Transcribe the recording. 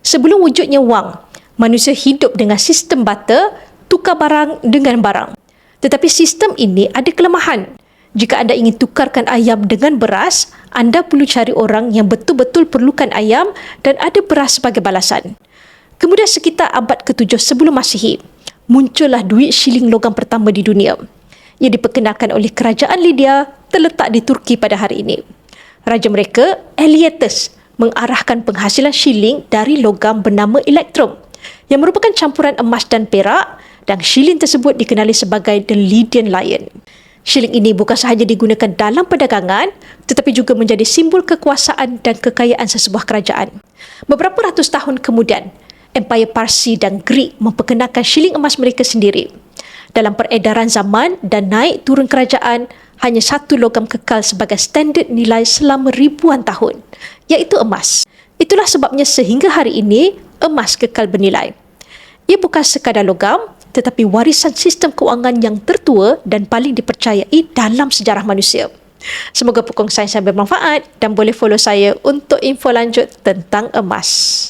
Sebelum wujudnya wang, manusia hidup dengan sistem barter, tukar barang dengan barang. Tetapi sistem ini ada kelemahan. Jika anda ingin tukarkan ayam dengan beras, anda perlu cari orang yang betul-betul perlukan ayam dan ada beras sebagai balasan. Kemudian sekitar abad ke-7 sebelum Masihi, muncullah duit shilling logam pertama di dunia. Ia diperkenalkan oleh kerajaan Lydia terletak di Turki pada hari ini. Raja mereka, Elietes, mengarahkan penghasilan shilling dari logam bernama elektrum yang merupakan campuran emas dan perak, dan shilling tersebut dikenali sebagai The Lydian Lion. Shilling ini bukan sahaja digunakan dalam perdagangan tetapi juga menjadi simbol kekuasaan dan kekayaan sesebuah kerajaan. Beberapa ratus tahun kemudian, Empire Parsi dan Greek memperkenalkan shilling emas mereka sendiri. Dalam peredaran zaman dan naik turun kerajaan, hanya satu logam kekal sebagai standard nilai selama ribuan tahun, iaitu emas. Itulah sebabnya sehingga hari ini, emas kekal bernilai. Ia bukan sekadar logam, tetapi warisan sistem kewangan yang tertua dan paling dipercayai dalam sejarah manusia. Semoga perkongsian saya bermanfaat dan boleh follow saya untuk info lanjut tentang emas.